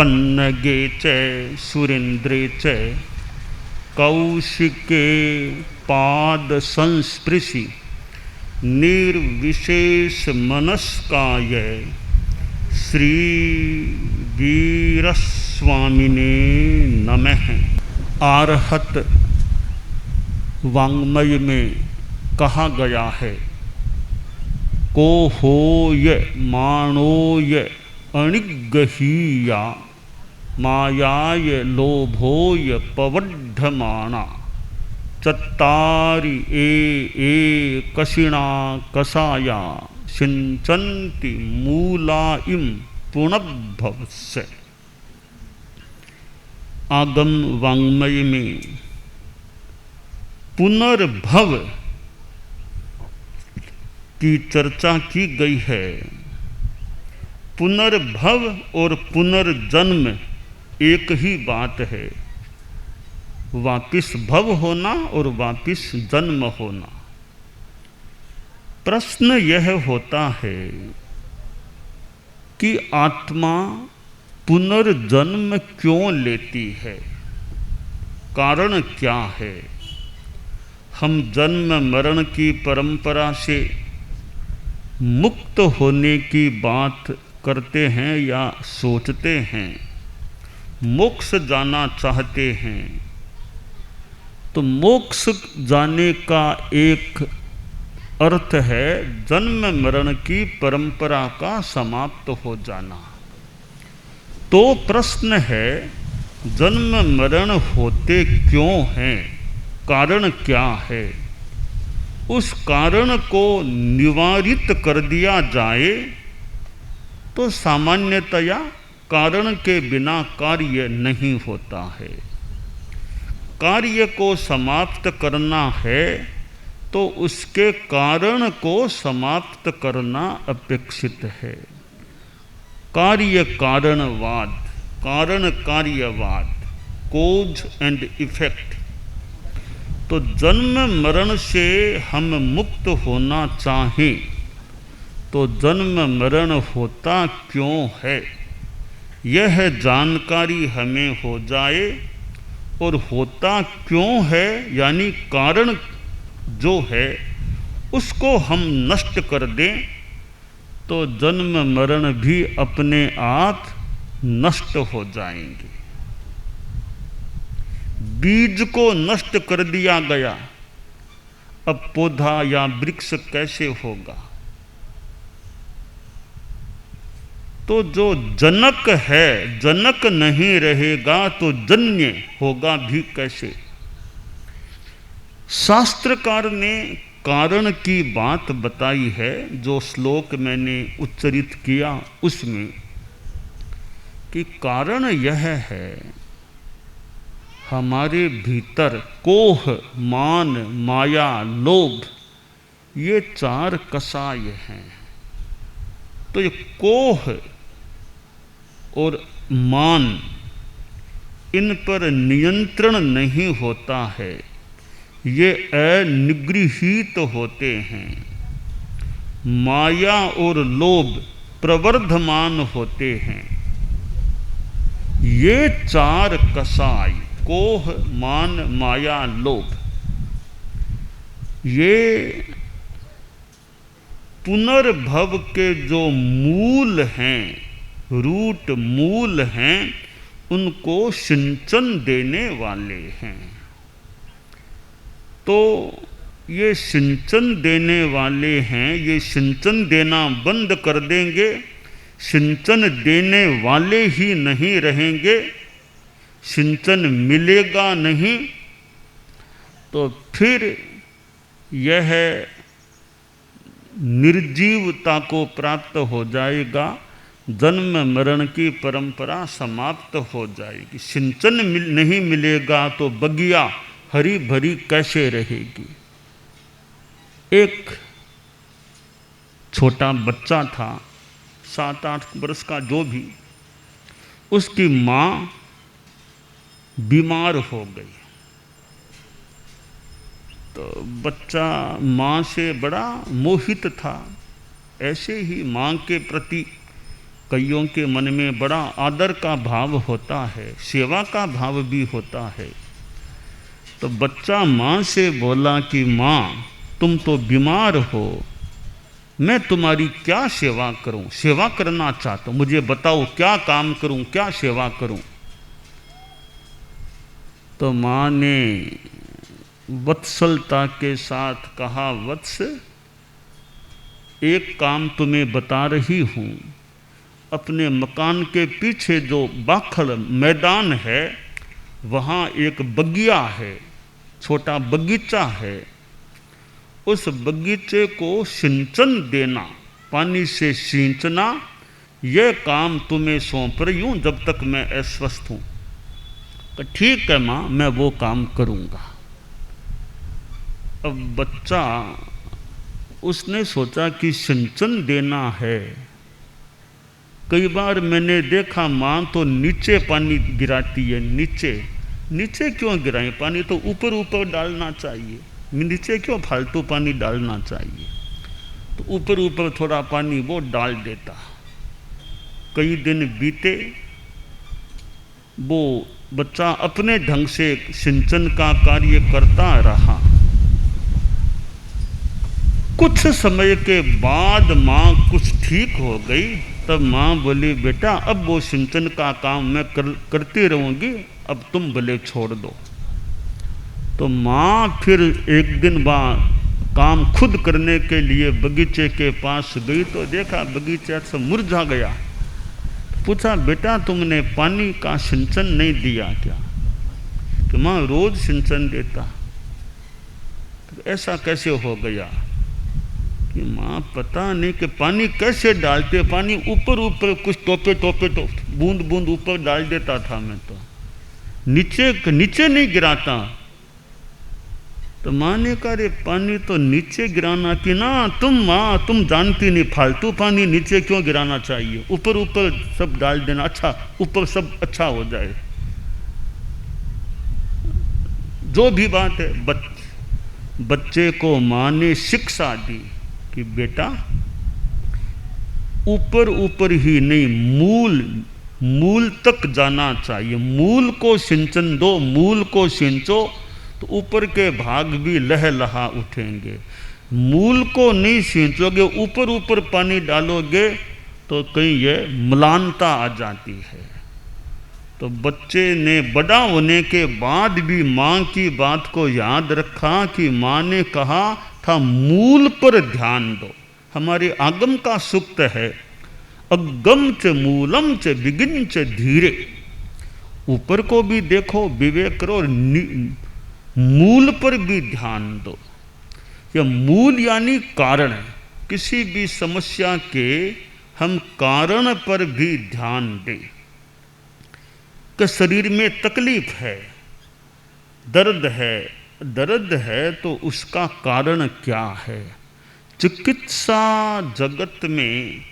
पन्नगे च सुरेन्द्रे च कौशिके पाद संस्पृशि निर्विशेष मनस्काय श्री वीरस्वामिने नमः। आर्हत वाङ्मय में कहा गया है, को होय माणोय अणिगहीया मायाय लोभोय पवड्ढमाणा चत्तारि ए कषिणा कषाया सिंचन्ति मूला इम पुनर्भवस्य। आगम वाङ्मय में पुनर्भव की चर्चा की गई है। पुनर्भव और पुनर्जन्म एक ही बात है, वापिस भव होना और वापिस जन्म होना। प्रश्न यह होता है कि आत्मा पुनर्जन्म क्यों लेती है, कारण क्या है। हम जन्म मरण की परंपरा से मुक्त होने की बात करते हैं या सोचते हैं, मोक्ष जाना चाहते हैं, तो मोक्ष जाने का एक अर्थ है जन्म मरण की परंपरा का समाप्त हो जाना। तो प्रश्न है, जन्म मरण होते क्यों हैं, कारण क्या है। उस कारण को निवारित कर दिया जाए तो सामान्यतया कारण के बिना कार्य नहीं होता है। कार्य को समाप्त करना है तो उसके कारण को समाप्त करना अपेक्षित है। कार्य कारणवाद, कारण कार्यवाद, कोज एंड इफेक्ट। तो जन्म मरण से हम मुक्त होना चाहें तो जन्म मरण होता क्यों है, यह जानकारी हमें हो जाए और होता क्यों है यानी कारण जो है उसको हम नष्ट कर दें तो जन्म मरण भी अपने आप नष्ट हो जाएंगे। बीज को नष्ट कर दिया गया, अब पौधा या वृक्ष कैसे होगा। तो जो जनक है, जनक नहीं रहेगा तो जन्य होगा भी कैसे। शास्त्रकार ने कारण की बात बताई है, जो श्लोक मैंने उच्चरित किया उसमें, कि कारण यह है हमारे भीतर कोह, मान, माया, लोभ, ये चार कषाय हैं। तो ये कोह और मान, इन पर नियंत्रण नहीं होता है, ये अनिगृहीत होते हैं। माया और लोभ प्रवर्धमान होते हैं। ये चार कषाय, कोह, मान, माया, लोभ, ये पुनर्भव के जो मूल हैं, रूट मूल हैं, उनको सिंचन देने वाले हैं। तो ये सिंचन देने वाले हैं, ये सिंचन देना बंद कर देंगे, सिंचन देने वाले ही नहीं रहेंगे, सिंचन मिलेगा नहीं, तो फिर यह निर्जीवता को प्राप्त हो जाएगा, जन्म मरण की परंपरा समाप्त हो जाएगी। सिंचन नहीं मिलेगा तो बगिया हरी भरी कैसे रहेगी। एक छोटा बच्चा था, 7-8 वर्ष का जो भी, उसकी माँ बीमार हो गई। तो बच्चा माँ से बड़ा मोहित था, ऐसे ही माँ के प्रति कईयों के मन में बड़ा आदर का भाव होता है, सेवा का भाव भी होता है। तो बच्चा माँ से बोला कि माँ तुम तो बीमार हो, मैं तुम्हारी क्या सेवा करूं, सेवा करना चाहता हूं, मुझे बताओ क्या काम करूं, क्या सेवा करूं। तो माँ ने वत्सलता के साथ कहा, वत्स एक काम तुम्हें बता रही हूं, अपने मकान के पीछे जो बाखड़ मैदान है वहाँ एक बगिया है, छोटा बगीचा है, उस बगीचे को सिंचन देना, पानी से सींचना, यह काम तुम्हें सौंप रही हूँ जब तक मैं अस्वस्थ हूँ। तो ठीक है माँ, मैं वो काम करूँगा। अब बच्चा उसने सोचा कि सिंचन देना है। कई बार मैंने देखा माँ तो नीचे पानी गिराती है, नीचे क्यों गिराएं पानी, तो ऊपर ऊपर डालना चाहिए, नीचे क्यों फालतू पानी डालना चाहिए। तो ऊपर ऊपर थोड़ा पानी वो डाल देता। कई दिन बीते, वो बच्चा अपने ढंग से सिंचन का कार्य करता रहा। कुछ समय के बाद माँ कुछ ठीक हो गई। तब माँ बोली, बेटा अब वो सिंचन का काम मैं करती रहूँगी, अब तुम भले छोड़ दो। तो माँ फिर एक दिन बाद काम खुद करने के लिए बगीचे के पास गई तो देखा बगीचा से मुरझा गया। पूछा, बेटा तुमने पानी का सिंचन नहीं दिया क्या? तो माँ रोज सिंचन देता। तो ऐसा कैसे हो गया? कि माँ पता नहीं कि पानी कैसे डालते, पानी ऊपर ऊपर कुछ टोपे बूंद बूंद ऊपर डाल देता था मैं, तो नीचे नहीं गिराता। तो माँ ने कहा, रे पानी तो नीचे गिराना थी ना, माँ तुम जानती नहीं, फालतू पानी नीचे क्यों गिराना चाहिए, ऊपर ऊपर सब डाल देना, अच्छा ऊपर सब अच्छा हो जाए। जो भी बात है, बच्चे को माँ ने शिक्षा दी कि बेटा ऊपर ऊपर ही नहीं, मूल तक जाना चाहिए। मूल को सिंचन दो, मूल को सिंचो तो ऊपर के भाग भी लहलहा उठेंगे। मूल को नहीं सींचोगे, ऊपर ऊपर पानी डालोगे तो कहीं ये म्लानता आ जाती है। तो बच्चे ने बड़ा होने के बाद भी माँ की बात को याद रखा कि माँ ने कहा था मूल पर ध्यान दो। हमारे आगम का सूक्त है, अगम च मूलम च विगिन च धीरे। ऊपर को भी देखो, विवेक करो, और मूल पर भी ध्यान दो। यह मूल यानी कारण है। किसी भी समस्या के हम कारण पर भी ध्यान दें कि शरीर में तकलीफ है, दर्द है तो उसका कारण क्या है। चिकित्सा जगत में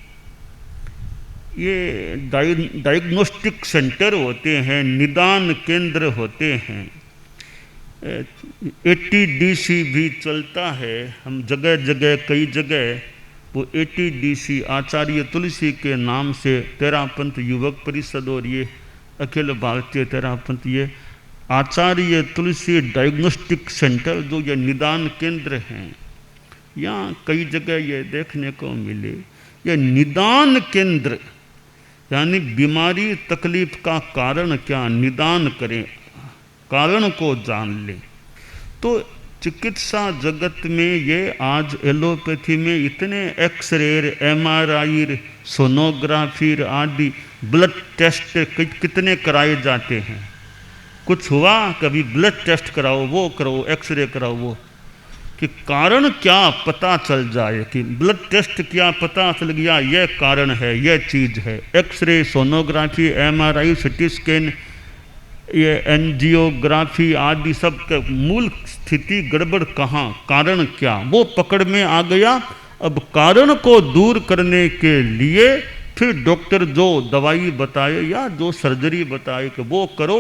ये डायग्नोस्टिक सेंटर होते हैं, निदान केंद्र होते हैं, ATDC भी चलता है। हम जगह जगह कई जगह वो ATDC आचार्य तुलसी के नाम से तेरापंथ युवक परिषद और ये अखिल भारतीय तेरापंथ, ये आचार्य तुलसी डायग्नोस्टिक सेंटर जो ये निदान केंद्र हैं, यहाँ कई जगह ये देखने को मिले। यह निदान केंद्र यानी बीमारी तकलीफ का कारण क्या, निदान करें, कारण को जान ले। तो चिकित्सा जगत में ये आज एलोपैथी में इतने एक्सरे, MRI, सोनोग्राफी आदि ब्लड टेस्ट कितने कराए जाते हैं। कुछ हुआ, कभी ब्लड टेस्ट कराओ, वो कराओ, एक्सरे कराओ, वो कि कारण क्या पता चल जाए, कि ब्लड टेस्ट क्या पता चल गया, यह कारण है, यह चीज़ है। X-ray, sonography, MRI, CT scan, ये एंजियोग्राफी आदि सब के मूल स्थिति गड़बड़ कहाँ, कारण क्या, वो पकड़ में आ गया। अब कारण को दूर करने के लिए फिर डॉक्टर जो दवाई बताए या जो सर्जरी बताए कि वो करो,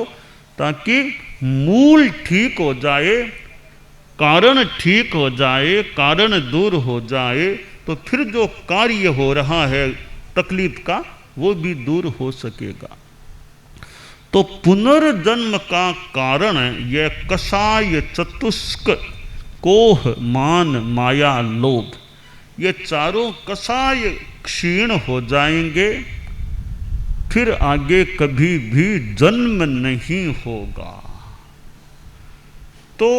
ताकि मूल ठीक हो जाए, कारण ठीक हो जाए, कारण दूर हो जाए, तो फिर जो कार्य हो रहा है तकलीफ का वो भी दूर हो सकेगा। तो पुनर्जन्म का कारण यह कषाय, चतुष्क, कोह, मान, माया, लोभ, ये चारों कषाय क्षीण हो जाएंगे, फिर आगे कभी भी जन्म नहीं होगा। तो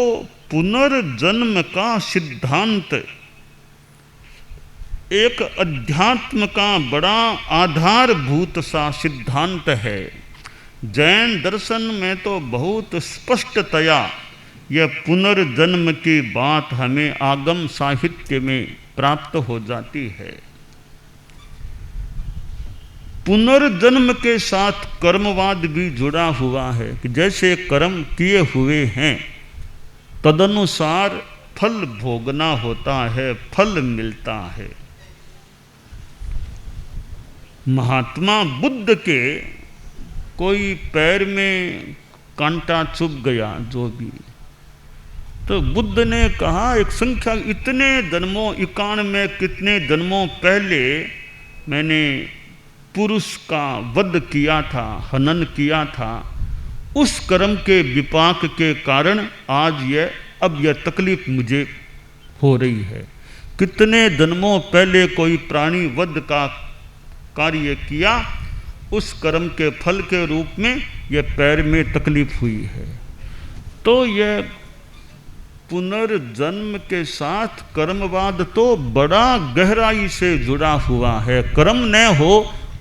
पुनर्जन्म का सिद्धांत एक अध्यात्म का बड़ा आधारभूत सा सिद्धांत है। जैन दर्शन में तो बहुत स्पष्टतया यह पुनर्जन्म की बात हमें आगम साहित्य में प्राप्त हो जाती है। पुनर्जन्म के साथ कर्मवाद भी जुड़ा हुआ है कि जैसे कर्म किए हुए हैं तदनुसार फल भोगना होता है, फल मिलता है। महात्मा बुद्ध के कोई पैर में कांटा चुभ गया जो भी, तो बुद्ध ने कहा एक संख्या इतने जन्मों 91 कितने जन्मों पहले मैंने पुरुष का वध किया था, हनन किया था, उस कर्म के विपाक के कारण आज अब यह तकलीफ मुझे हो रही है। कितने जन्मों पहले कोई प्राणी वध का कार्य किया, उस कर्म के फल के रूप में यह पैर में तकलीफ हुई है। तो यह पुनर्जन्म के साथ कर्मवाद तो बड़ा गहराई से जुड़ा हुआ है। कर्म न हो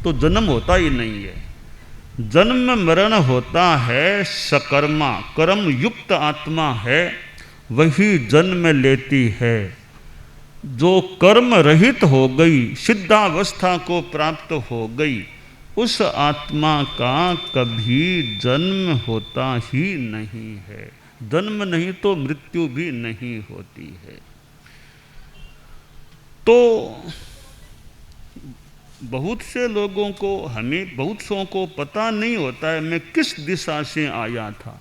तो जन्म होता ही नहीं है। जन्म मरण होता है सकर्मा, कर्म युक्त आत्मा है वही जन्म लेती है। जो कर्म रहित हो गई, सिद्धावस्था को प्राप्त हो गई, उस आत्मा का कभी जन्म होता ही नहीं है। जन्म नहीं तो मृत्यु भी नहीं होती है। तो बहुत से लोगों को, हमें बहुत सौ को पता नहीं होता है मैं किस दिशा से आया था,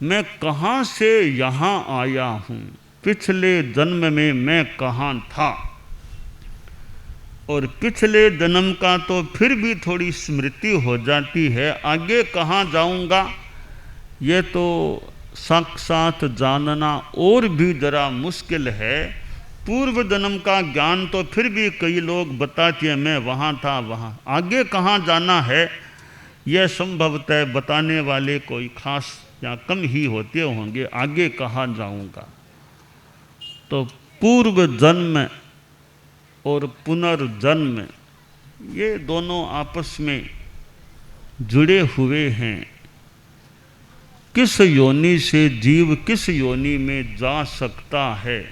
मैं कहाँ से यहाँ आया हूँ, पिछले जन्म में मैं कहाँ था। और पिछले जन्म का तो फिर भी थोड़ी स्मृति हो जाती है, आगे कहाँ जाऊँगा ये तो साक्षात जानना और भी ज़रा मुश्किल है। पूर्व जन्म का ज्ञान तो फिर भी कई लोग बताते हैं मैं वहाँ था वहाँ, आगे कहाँ जाना है यह संभवतः बताने वाले कोई खास या कम ही होते होंगे, आगे कहाँ जाऊँगा। तो पूर्व जन्म और पुनर्जन्म ये दोनों आपस में जुड़े हुए हैं। किस योनि से जीव किस योनि में जा सकता है।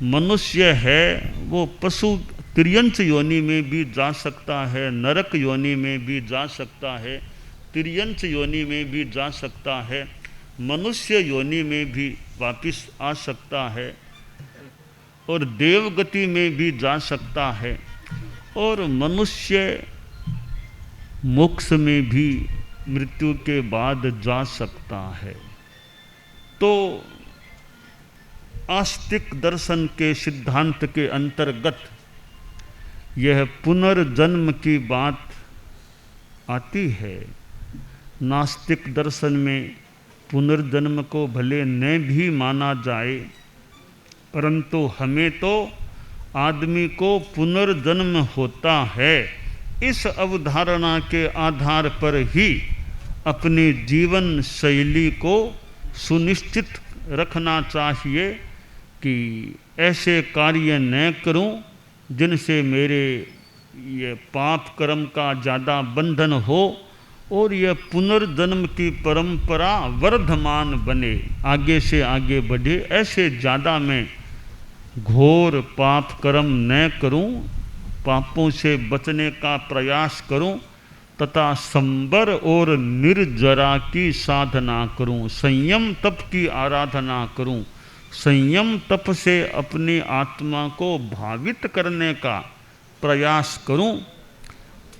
मनुष्य है वो पशु तिर्यंच योनि में भी जा सकता है, नरक योनि में भी जा सकता है, तिर्यंच योनि में भी जा सकता है, मनुष्य योनि में भी वापिस आ सकता है और देवगति में भी जा सकता है और मनुष्य मोक्ष में भी मृत्यु के बाद जा सकता है। तो आस्तिक दर्शन के सिद्धांत के अंतर्गत यह पुनर्जन्म की बात आती है। नास्तिक दर्शन में पुनर्जन्म को भले न भी माना जाए, परंतु हमें तो आदमी को पुनर्जन्म होता है, इस अवधारणा के आधार पर ही अपनी जीवन शैली को सुनिश्चित रखना चाहिए कि ऐसे कार्य न करूं जिनसे मेरे ये पाप कर्म का ज़्यादा बंधन हो और यह पुनर्जन्म की परंपरा वर्धमान बने, आगे से आगे बढ़े। ऐसे ज़्यादा मैं घोर पाप कर्म न करूं, पापों से बचने का प्रयास करूं तथा संबर और निर्जरा की साधना करूं, संयम तप की आराधना करूं, संयम तप से अपनी आत्मा को भावित करने का प्रयास करूं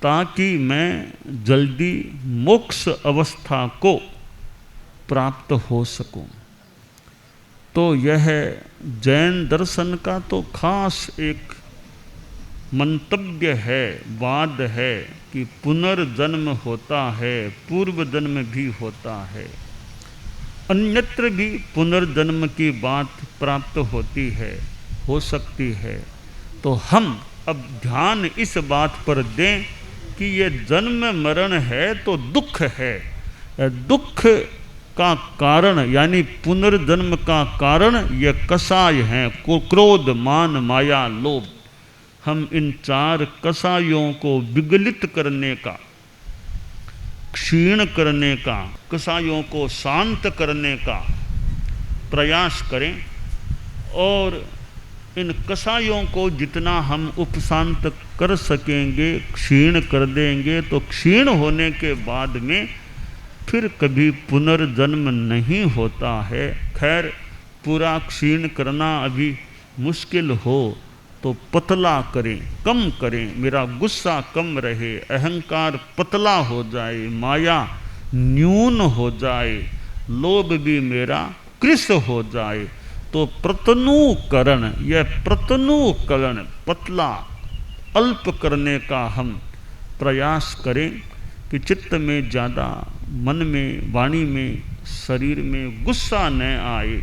ताकि मैं जल्दी मोक्ष अवस्था को प्राप्त हो सकूं। तो यह जैन दर्शन का तो खास एक मंतव्य है, वाद है कि पुनर्जन्म होता है, पूर्व जन्म भी होता है, अन्यत्र भी पुनर्जन्म की बात प्राप्त होती है, हो सकती है। तो हम अब ध्यान इस बात पर दें कि ये जन्म मरण है तो दुख है। दुख का कारण यानी पुनर्जन्म का कारण ये कषाय हैं, क्रोध, मान, माया, लोभ। हम इन 4 कषायों को विगलित करने का, क्षीण करने का, कषायों को शांत करने का प्रयास करें। और इन कषायों को जितना हम उपशांत कर सकेंगे, क्षीण कर देंगे, तो क्षीण होने के बाद में फिर कभी पुनर्जन्म नहीं होता है। खैर, पूरा क्षीण करना अभी मुश्किल हो तो पतला करें, कम करें, मेरा गुस्सा कम रहे, अहंकार पतला हो जाए, माया न्यून हो जाए, लोभ भी मेरा कृश हो जाए। तो प्रतनुकरण, यह प्रतनुकरण, पतला अल्प करने का हम प्रयास करें कि चित्त में ज़्यादा, मन में, वाणी में, शरीर में गुस्सा न आए।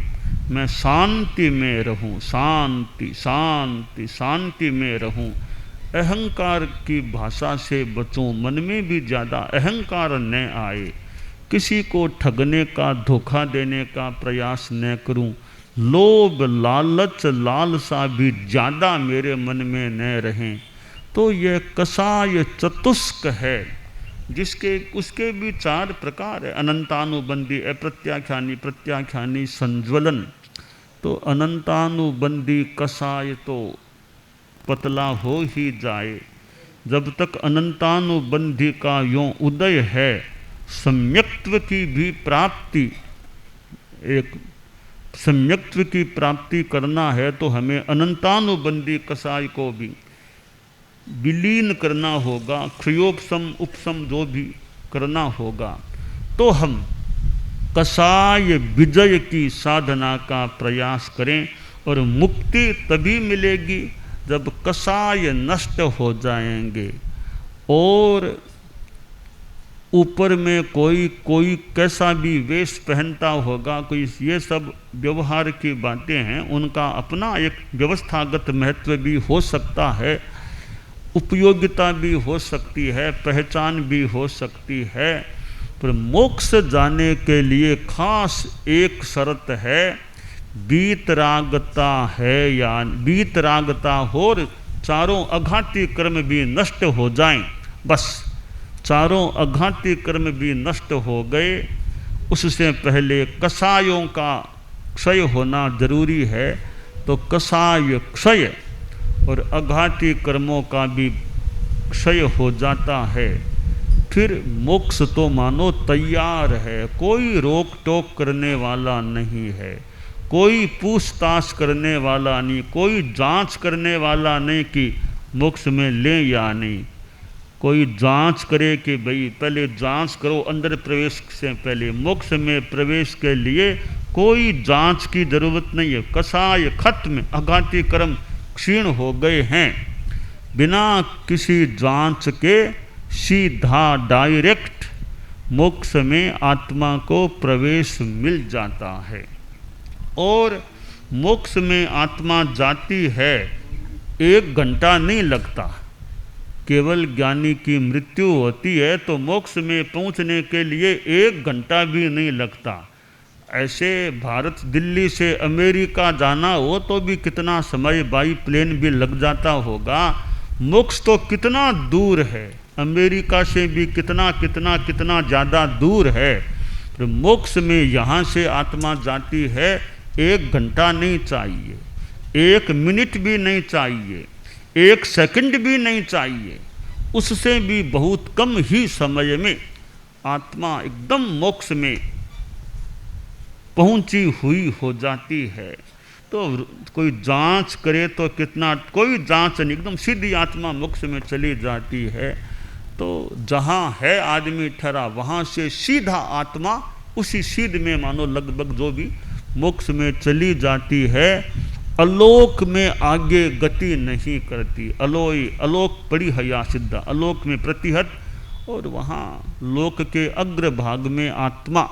मैं शांति में रहूं, शांति शांति शांति में रहूं। अहंकार की भाषा से बचूं, मन में भी ज़्यादा अहंकार न आए। किसी को ठगने का, धोखा देने का प्रयास न करूं। लोभ, लालच, लालसा भी ज़्यादा मेरे मन में न रहें। तो यह कषाय चतुष्क है, जिसके उसके भी 4 प्रकार है, अनंतानुबंधी, अप्रत्याख्यानी, प्रत्याख्यानी, संज्वलन। तो अनंतानुबंधी कषाय तो पतला हो ही जाए। जब तक अनंतानुबंधी का यों उदय है, सम्यक्त्व की भी प्राप्ति, एक सम्यक्त्व की प्राप्ति करना है तो हमें अनंतानुबंधी कषाय को भी विलीन करना होगा, क्षयोपशम, उपशम जो भी करना होगा। तो हम कषाय विजय की साधना का प्रयास करें। और मुक्ति तभी मिलेगी जब कषाय नष्ट हो जाएंगे। और ऊपर में कोई कैसा भी वेश पहनता होगा, कोई, ये सब व्यवहार की बातें हैं, उनका अपना एक व्यवस्थागत महत्व भी हो सकता है, उपयोगिता भी हो सकती है, पहचान भी हो सकती है। पर मोक्ष जाने के लिए खास एक शर्त है, वीतरागता है, या वीतरागता हो और 4 अघाती कर्म भी नष्ट हो जाएं। बस 4 अघाती कर्म भी नष्ट हो गए, उससे पहले कषायों का क्षय होना जरूरी है। तो कषाय क्षय और अघाती कर्मों का भी क्षय हो जाता है। फिर मोक्ष तो मानो तैयार है, कोई रोक टोक करने वाला नहीं है, कोई पूछताछ करने वाला नहीं, कोई जांच करने वाला नहीं कि मोक्ष में ले या नहीं। कोई जांच करे कि भाई पहले जांच करो, अंदर प्रवेश से पहले, मोक्ष में प्रवेश के लिए कोई जांच की जरूरत नहीं है। कषाय खत्म, अघाती कर्म क्षीण हो गए हैं। बिना किसी जांच के सीधा डायरेक्ट मोक्ष में आत्मा को प्रवेश मिल जाता है। और मोक्ष में आत्मा जाती है, 1 घंटा नहीं लगता। केवल ज्ञानी की मृत्यु होती है तो मोक्ष में पहुंचने के लिए 1 घंटा भी नहीं लगता। ऐसे भारत दिल्ली से अमेरिका जाना हो तो भी कितना समय, बाई प्लेन भी लग जाता होगा। मोक्ष तो कितना दूर है, अमेरिका से भी कितना कितना कितना ज़्यादा दूर है। तो मोक्ष में यहाँ से आत्मा जाती है, 1 घंटा नहीं चाहिए, 1 मिनट भी नहीं चाहिए, 1 सेकंड भी नहीं चाहिए, उससे भी बहुत कम ही समय में आत्मा एकदम मोक्ष में पहुंची हुई हो जाती है। तो कोई जांच करे तो कितना, कोई जांच नहीं, एकदम सीधी आत्मा मोक्ष में चली जाती है। तो जहाँ है आदमी ठहरा, वहाँ से सीधा आत्मा उसी सीध में मानो लगभग जो भी मोक्ष में चली जाती है। अलोक में आगे गति नहीं करती। अलोई अलोक पड़ी हया सिद्धा, अलोक में प्रतिहत, और वहाँ लोक के अग्रभाग में आत्मा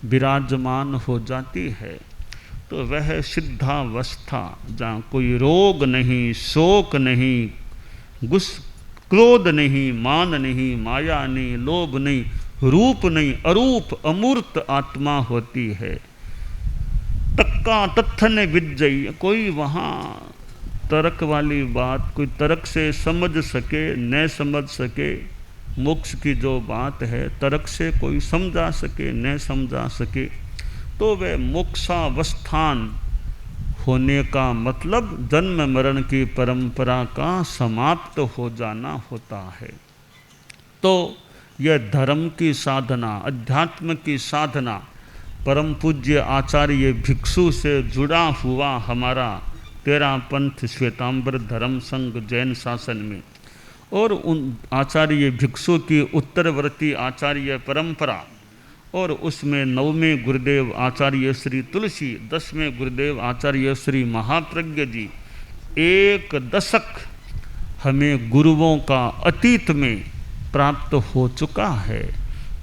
विराजमान हो जाती है। तो वह सिद्धावस्था जहाँ कोई रोग नहीं, शोक नहीं, क्रोध नहीं, मान नहीं, माया नहीं, लोभ नहीं, रूप नहीं, अरूप अमूर्त आत्मा होती है। तक्का तत्थन विजयी, कोई वहाँ तर्क वाली बात, कोई तर्क से समझ सके न समझ सके, मोक्ष की जो बात है तर्क से कोई समझा सके न समझा सके, तो वह मोक्षावस्थान होने का मतलब जन्म मरण की परंपरा का समाप्त हो जाना होता है। तो यह धर्म की साधना, अध्यात्म की साधना, परम पूज्य आचार्य भिक्षु से जुड़ा हुआ हमारा 13 पंथ श्वेतांबर धर्म संघ जैन शासन में, और उन आचार्य भिक्षु की उत्तरवर्ती आचार्य परंपरा, और उसमें 9वें गुरुदेव आचार्य श्री तुलसी, 10वें गुरुदेव आचार्य श्री महाप्रज्ञ जी, 1 दशक हमें गुरुओं का अतीत में प्राप्त हो चुका है।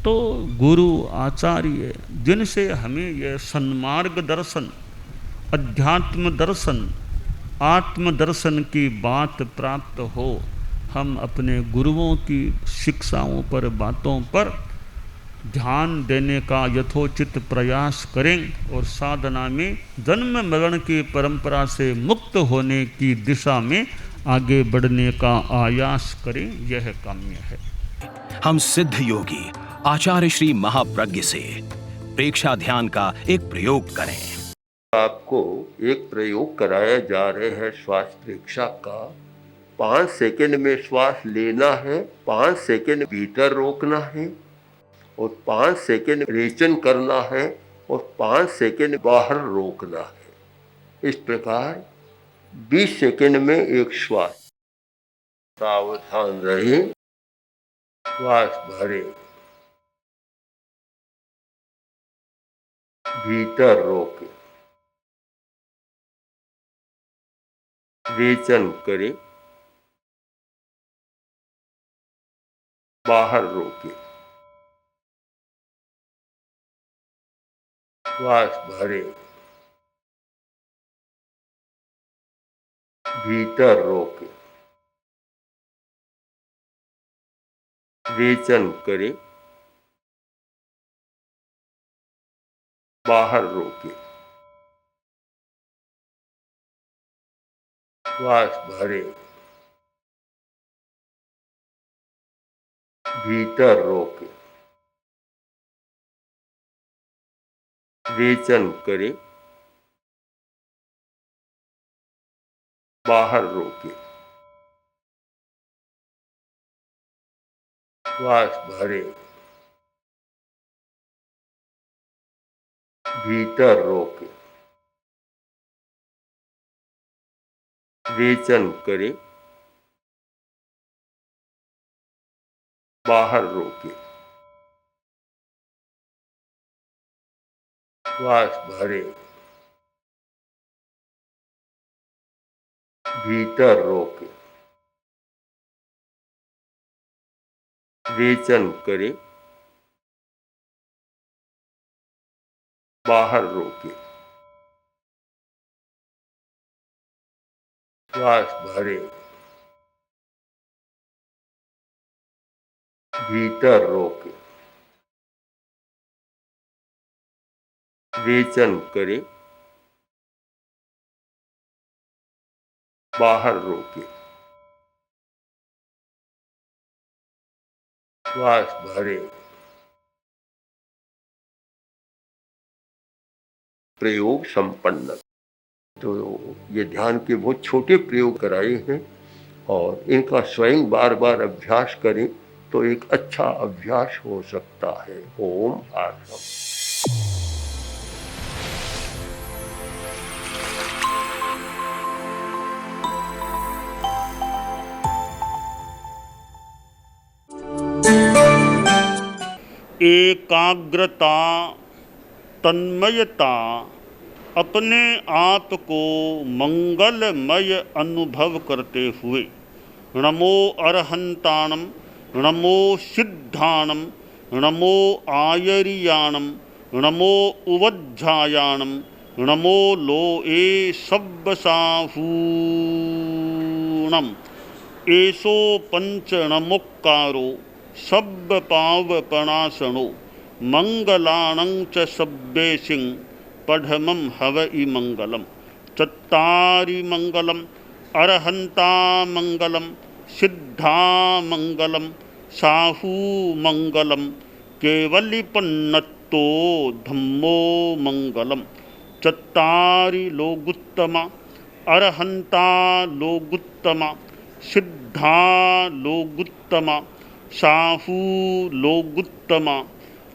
तो गुरु आचार्य जिनसे हमें यह सन्मार्ग दर्शन, अध्यात्म दर्शन, आत्मदर्शन की बात प्राप्त हो, हम अपने गुरुओं की शिक्षाओं पर, बातों पर ध्यान देने का यथोचित प्रयास करें और साधना में जन्म मरण की परंपरा से मुक्त होने की दिशा में आगे बढ़ने का आयास करें, यह काम्य है। हम सिद्ध योगी आचार्य श्री महाप्रज्ञ से प्रेक्षा ध्यान का एक प्रयोग करें। आपको एक प्रयोग कराया जा रहे हैं श्वास प्रेक्षा का। 5 सेकंड में श्वास लेना है, 5 सेकंड भीतर रोकना है, और 5 सेकंड रेचन करना है, और 5 सेकंड बाहर रोकना है। इस प्रकार 20 सेकंड में एक श्वास। सावधान रहे, श्वास भरे, भीतर रोके, रेचन करे, बाहर रोके, श्वास भरे, भीतर रोके, रेचन करे, बाहर रोके, श्वास भरे, भीतर रोके, रेचन करे, बाहर रोके, श्वास भरे, भीतर रोके, रेचन करे, बाहर रोके, श्वास भरे, भीतर रोके, रेचन करे, बाहर रोके, श्वास भरे, भीतर रोके, रेचन करे, बाहर रोके, श्वास भरे। प्रयोग संपन्न। तो ये ध्यान के बहुत छोटे प्रयोग कराए हैं, और इनका स्वयं बार बार अभ्यास करें तो एक अच्छा अभ्यास हो सकता है। ओम आर्षम। एकाग्रता, तन्मयता अपने आप को मंगलमय अनुभव करते हुए नमो अरहंताणम, नमो सिद्धाणम, नमो आयरियाणम, नमो उवज्झायाणम, नमो लोए सब्बसाहूणम। एसो पंच नमोक्कारो सब्ब पावपणासनो मंगलाणं च सब्बेसिं पढ़मं हवइ मंगलम। चत्तारि मंगलम, अरहंता मंगलम, सिद्धा मंगलम, साहू मंगलम, केवलिपन्नत्तो धम्मो मंगलम। चत्तारि लोगुत्तमा, अरहंता लोगुत्तमा, सिद्धा लोगुत्तमा, साहू लोगुत्तमा,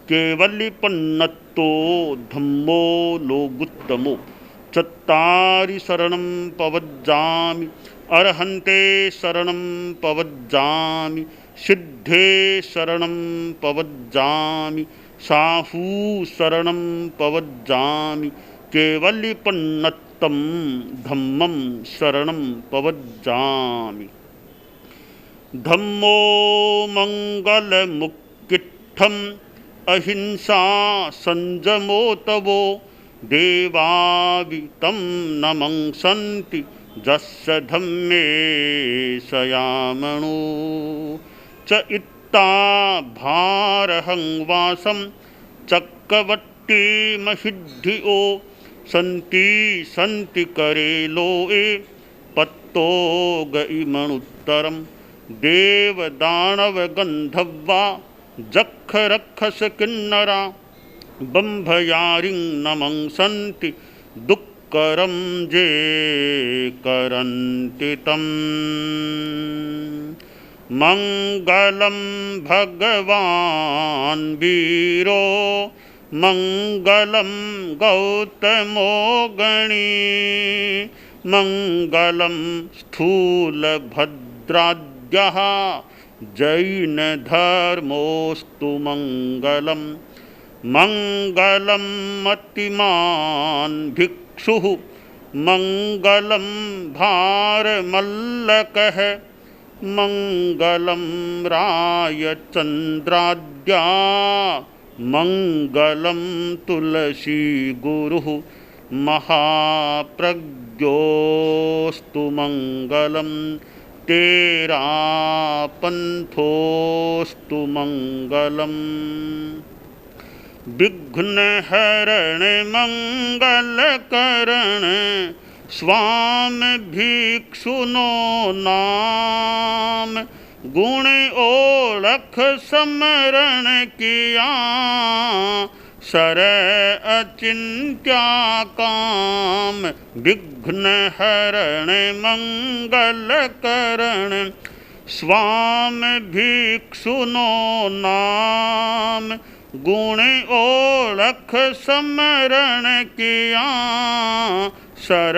केवलिपन्नत्तो धम्मो लोगुत्तमो। चत्तारि शरणं पवज्जामि, अरहन्ते शरणं पवज्जामि, सिद्धे शरणं पवज्जामि, साहू शरणं पवज्जामि, केवलिपन्नत्तं धम्मं शरणं पवज्जामि। धम्मो मंगलमुक्किट्ठम् अहिंसा संजमो तवो देवावितं नमंसन्ति जस्य धम्मे सयामणो। च इत्ता भारहं वासं चक्रवट्टी महिद्धियो सन्ति सन्ति करेलोए पत्तो गइमणुत्तरम्। देवदानवगन्धर्वा जक्षरक्षस किन्नरा बम्भयारिं नमंसन्ति दुःकरं जे करन्ति तम्। मंगलं भगवान् वीरो मंगलं गौतमो गणी मंगलं स्थूलभद्राद्यः जैनधर्मोऽस्तु मंगलम। मंगलं मतिमान् भिक्षुः मंगलं भारमल्लकः मंगलं रायचन्द्राद्या मंगलं तुलसी गुरुः महाप्रज्ञोऽस्तु मंगलम्। तेरा पंथोस्तु मंगलम। विघ्नहरण मंगलकरण स्वामी भिक्षुनो नाम गुण ओळख समरण किया सर अचिंत्या काम। विघ्नहरण मंगलकरण स्वामी भिक्षुनो नाम गुण ओळख समरण किया सर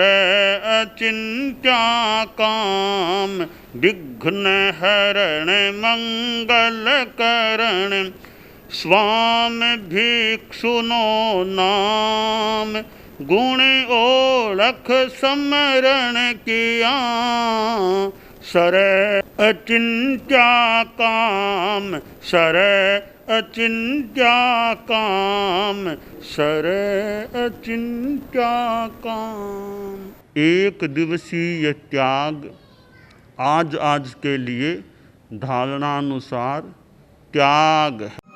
अचिंत्या काम। विघ्नहरण मंगलकरण स्वामी भिक्षुनो नाम गुण ओळख समरण किया सर अचिंत्या काम। सर अचिंत्या काम, सर अचिंत्या काम। एक दिवसीय त्याग आज के लिए धारणानुसार त्याग है।